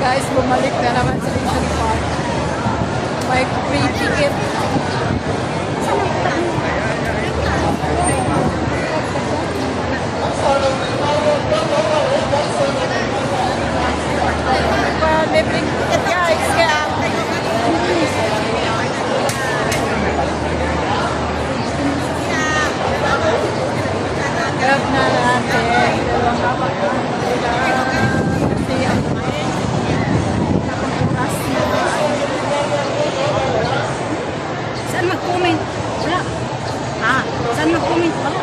Guys, bumalik na naman sa Asian Park. May free ticket. Libreng ticket guys, kaya grab na natin. Dalawang kapag kasi ang oras na. Saan mag-comment? Wala. Saan mag-comment? Wala.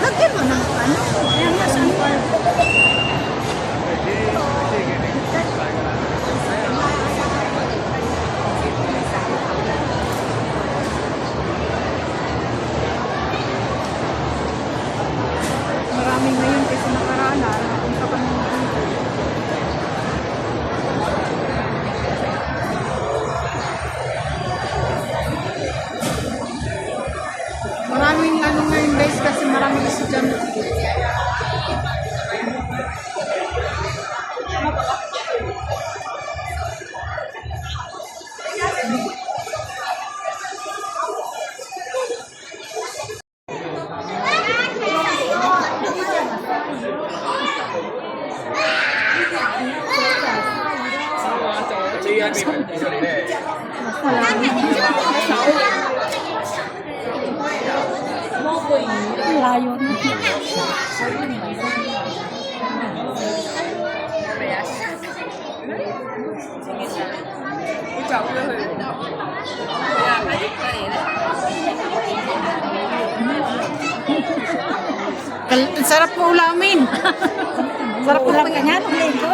Lagyan mo ng ano? Ayan nga, saan pa? Maraming ngayon kasi nakaraan na napunta pa naman dito. Maraming ano ngayon guys kasi maraming estudyante. Layo na. Ang sarap mo ulamin. Sarap ulam ka nga ng lego.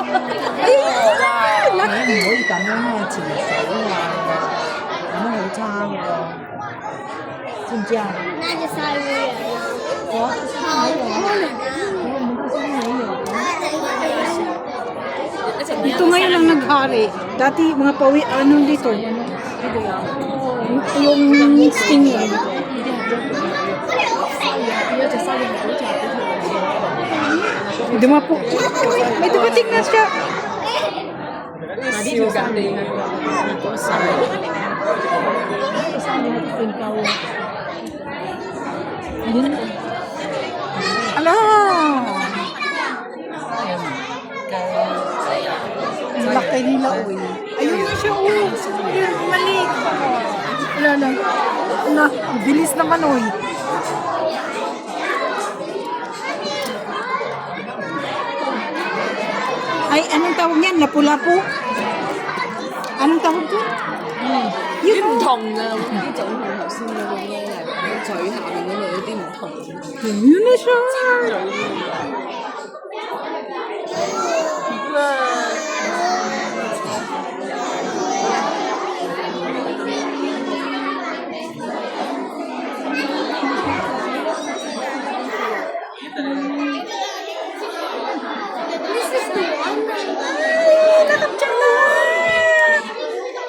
Laki. 唔可以咁樣啊，潛水啊，咁樣好差喎，知唔知啊？那就鲨鱼人了。我好多人我們都想沒有。 Ito ngayon ang naghari. Dati mga pawi, ano dito? Yung stingray. Dumapo. May dumating na siya. Ala! Ang laki nila, uy. Ayun na siya, uy. Ayun, mali. Wala lang. Ala, bilis naman, uy. Ay, anong tawag yan? Lapu-lapu? Anong tawag yan? Yun, 唔同啊，呢種同頭先嗰種咧，嘴下面嗰度有啲唔同。 yun na siya.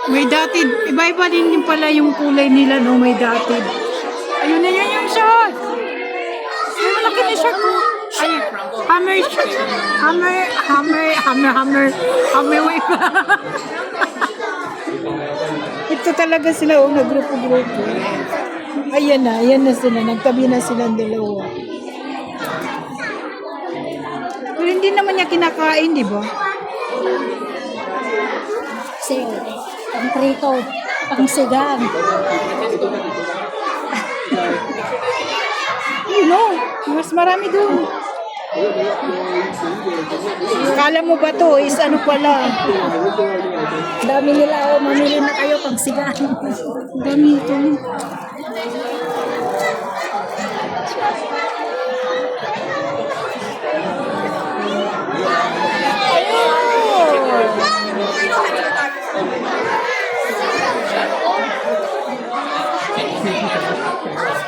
May datid. Iba-iba din yung pala yung kulay nila, no? May datid. Ayun na yan yung shot. Ay, malaki na shot ko. Ay, hammer shot. Hammer wave. Ito talaga sila, oh, nagrupo-grupo. Ayan na sila. Nagtabi na silang dalawa. Pero hindi naman niya kinakain, di ba? Sing. Pang prito. Pang sigang. Mas marami doon. Kala mo ba to is ano pala? Dami nila. Oh, mamili na kayo pang sigang. Dami ito.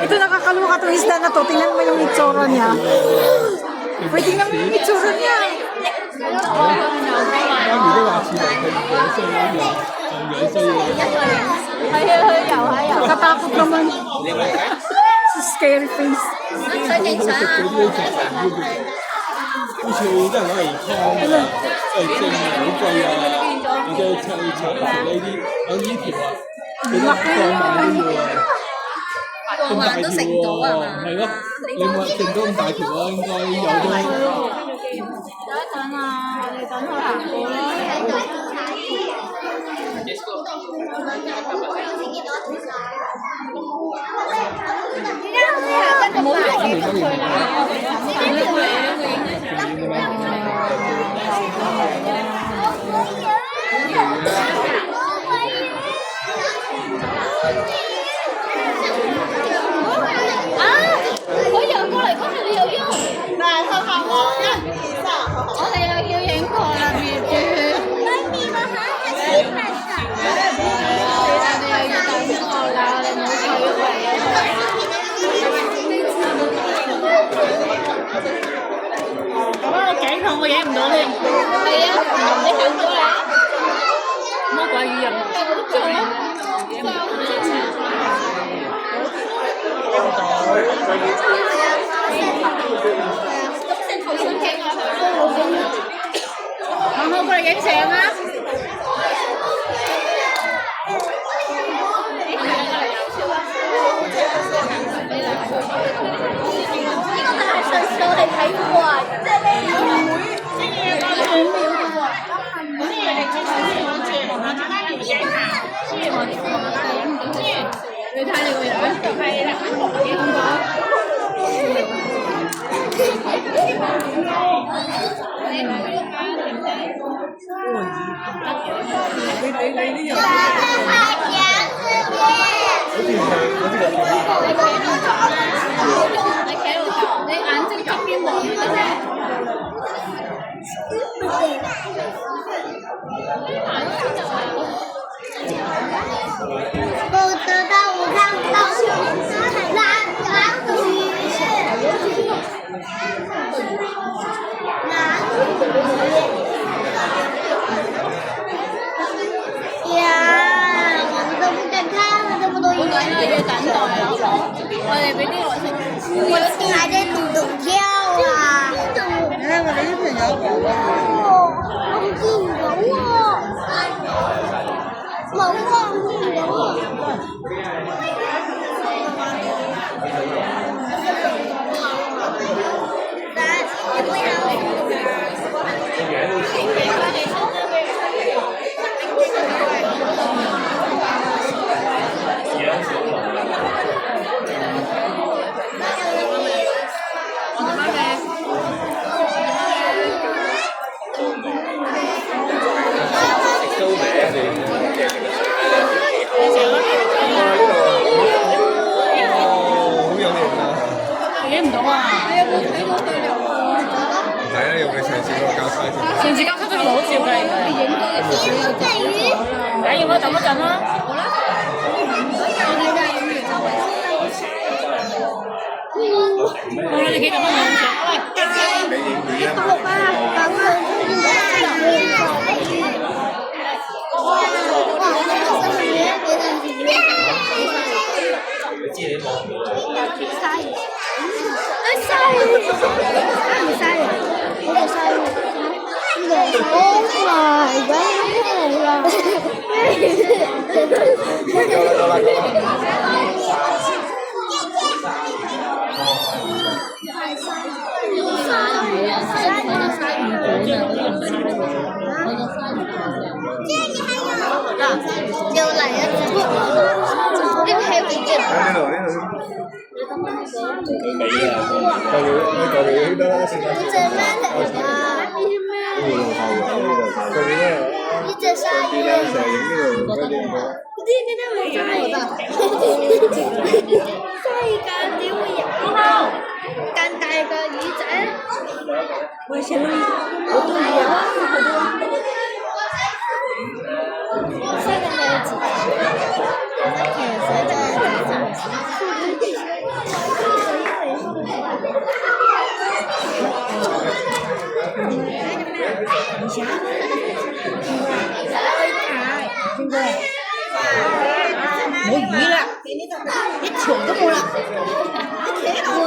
Ito nakakaluka itong isda na to. Tingnan mo yung itsura niya. Pwede tingnan mo yung itsura niya. 當然都話似嚟佢樣衰嗰樣，樣衰嘅。 係啊，去遊下遊。 Katakot naman. Scary face. 想影相啊！好似有啲人攞嚟劏啊，即係蒸啊，好貴啊，或者炒白呢啲，有呢條啊，幾多過萬都要啊，咁大條喎，係咯，你冇食到咁大條啊，應該有都。等啊，你等佢行過啦。唔好再接佢啦。佢游過嚟，嗰時你又喐。嗱，學校我我哋又要影過啦，別住。媽咪，我好想食飯㗎。你又要等我啦，你冇退位啊！我頸痛，我影唔到你。係啊，你行過嚟。魔鬼語音。行過嚟影相啊！呢個就係上次我哋睇過啊，即係呢個2秒嘅喎。你睇你個樣，係啦，幾恐你企喺度，你眼睛側邊望住啫。我得到我看到蓝鱼，呀，我都不敢看这么多鱼。要等待啊！我哋俾啲外星我還在動跳啊！你睇我哋啲朋友講啊，我見唔到喎，冇啊，我見唔到啊！但係影唔到啊！唔使啦，用你上次嗰個交叉先。上次交叉都好笑㗎，唔緊要啦，等一陣啦。好啦，你企咁樣望住，又嚟一隻，呢個係幾隻？呢度。佢尾啊，佢尾得啦，算啦。呢隻咩嚟㗎？呢隻鯊魚。成日影呢度，嗰啲呢啲冇鯊魚點會有？咁大個魚仔，我想我都有。這個沒有幾天色的冇魚啦，一條都冇啦。過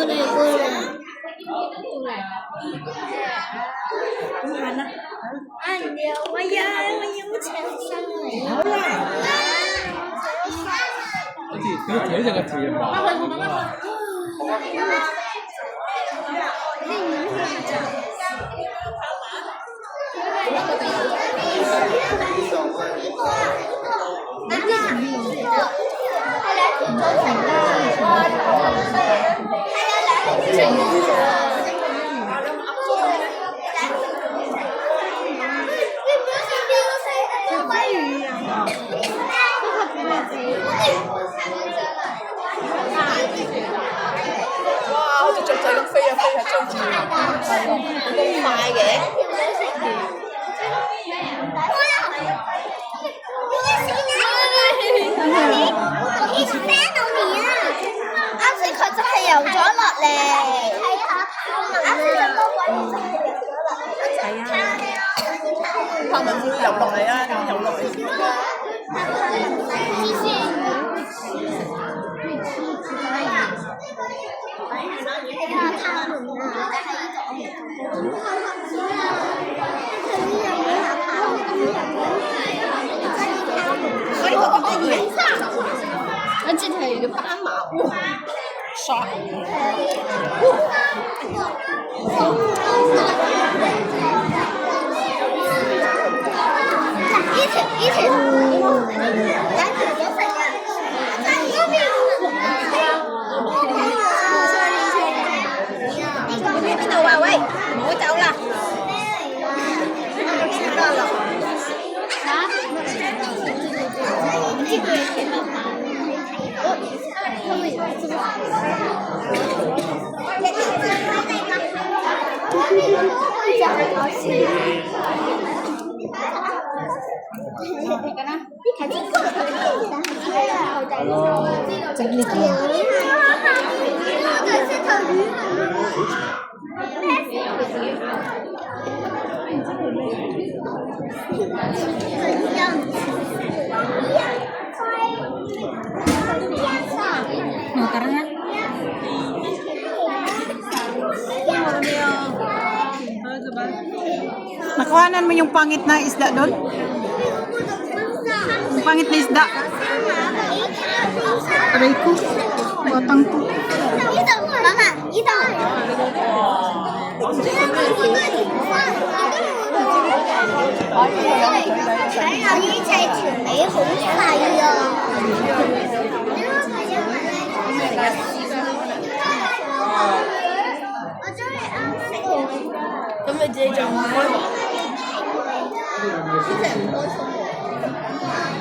嚟過嚟。我要請生嚟。好啦。好似佢成個條形話咁啊！哇！好似雀仔咁飛啊飛啊追住，咁快嘅。啱先佢就係游咗落嚟，啱先隻魔鬼就係游咗落嚟。係啊，拍文會游落嚟啊，咁游落嚟先啦。而且佢有斑馬，哇！刷。呢條兩條都食啊！邊度啊？喂，唔好走啦！整呢個。Motornya. Nakuhanan mo yung pangit na isda doon? Yung pangit na isda. Aray ko. Batang to. 你等会儿，妈妈，你等会儿。全讓呢隻條尾好細啊！我中意啱食。咁你自己做開。呢隻唔開心喎。